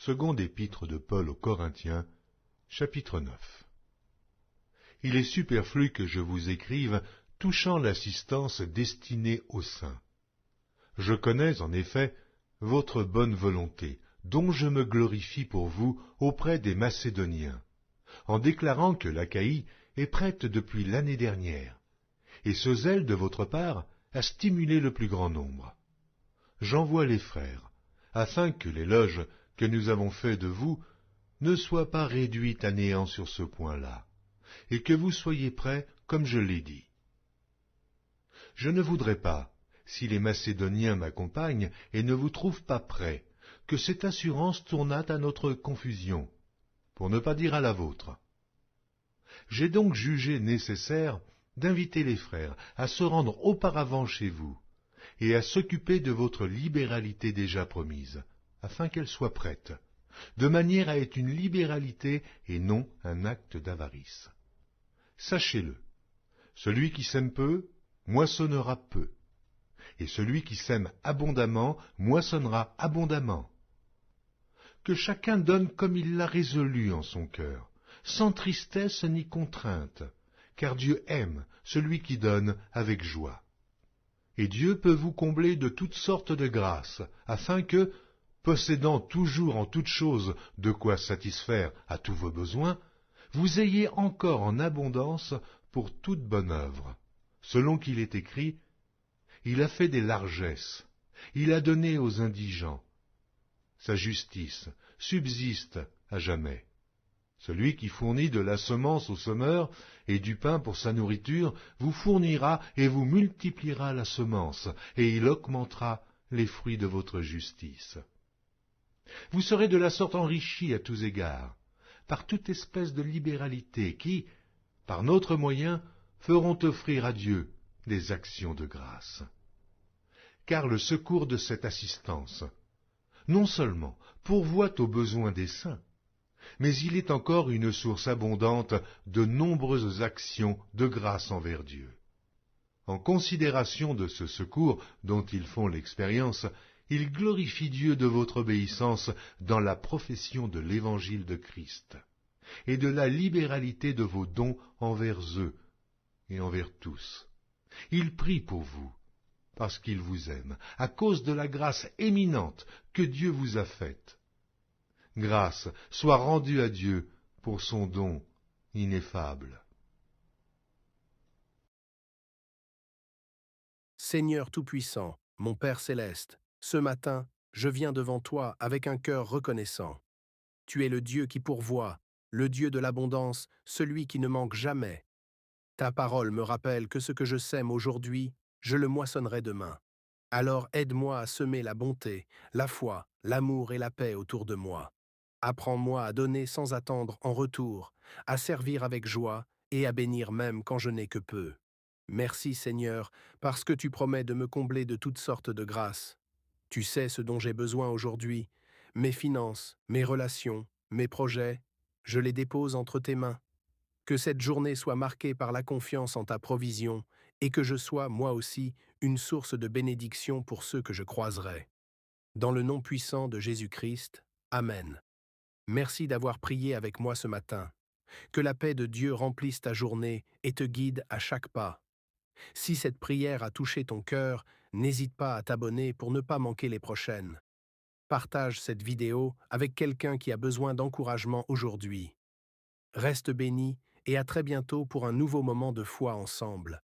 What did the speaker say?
Seconde épître de Paul aux Corinthiens, chapitre 9. Il est superflu que je vous écrive touchant l'assistance destinée aux saints. Je connais, en effet, votre bonne volonté, dont je me glorifie pour vous auprès des Macédoniens, en déclarant que l'Achaïe est prête depuis l'année dernière, et ce zèle de votre part a stimulé le plus grand nombre. J'envoie les frères, afin que l'éloge que nous avons fait de vous ne soit pas réduit à néant sur ce point-là, et que vous soyez prêts comme je l'ai dit. Je ne voudrais pas, si les Macédoniens m'accompagnent et ne vous trouvent pas prêts, que cette assurance tournât à notre confusion, pour ne pas dire à la vôtre. J'ai donc jugé nécessaire d'inviter les frères à se rendre auparavant chez vous, et à s'occuper de votre libéralité déjà promise, afin qu'elle soit prête, de manière à être une libéralité et non un acte d'avarice. Sachez-le, celui qui sème peu, moissonnera peu, et celui qui sème abondamment, moissonnera abondamment. Que chacun donne comme il l'a résolu en son cœur, sans tristesse ni contrainte, car Dieu aime celui qui donne avec joie. Et Dieu peut vous combler de toutes sortes de grâces, afin que, possédant toujours en toutes choses de quoi satisfaire à tous vos besoins, vous ayez encore en abondance pour toute bonne œuvre, selon qu'il est écrit, « Il a fait des largesses, il a donné aux indigents. Sa justice subsiste à jamais. » Celui qui fournit de la semence au semeur et du pain pour sa nourriture vous fournira et vous multipliera la semence, et il augmentera les fruits de votre justice. Vous serez de la sorte enrichis à tous égards, par toute espèce de libéralité qui, par notre moyen, feront offrir à Dieu des actions de grâce. Car le secours de cette assistance, non seulement pourvoit aux besoins des saints, mais il est encore une source abondante de nombreuses actions de grâce envers Dieu. En considération de ce secours dont ils font l'expérience, ils glorifient Dieu de votre obéissance dans la profession de l'évangile de Christ, et de la libéralité de vos dons envers eux et envers tous. Ils prient pour vous, parce qu'ils vous aiment, à cause de la grâce éminente que Dieu vous a faite. Grâce soit rendue à Dieu pour son don ineffable. Seigneur Tout-Puissant, mon Père Céleste, ce matin, je viens devant toi avec un cœur reconnaissant. Tu es le Dieu qui pourvoit, le Dieu de l'abondance, celui qui ne manque jamais. Ta parole me rappelle que ce que je sème aujourd'hui, je le moissonnerai demain. Alors aide-moi à semer la bonté, la foi, l'amour et la paix autour de moi. Apprends-moi à donner sans attendre en retour, à servir avec joie et à bénir même quand je n'ai que peu. Merci Seigneur, parce que tu promets de me combler de toutes sortes de grâces. Tu sais ce dont j'ai besoin aujourd'hui, mes finances, mes relations, mes projets, je les dépose entre tes mains. Que cette journée soit marquée par la confiance en ta provision et que je sois, moi aussi, une source de bénédiction pour ceux que je croiserai. Dans le nom puissant de Jésus-Christ, Amen. Merci d'avoir prié avec moi ce matin. Que la paix de Dieu remplisse ta journée et te guide à chaque pas. Si cette prière a touché ton cœur, n'hésite pas à t'abonner pour ne pas manquer les prochaines. Partage cette vidéo avec quelqu'un qui a besoin d'encouragement aujourd'hui. Reste béni et à très bientôt pour un nouveau moment de foi ensemble.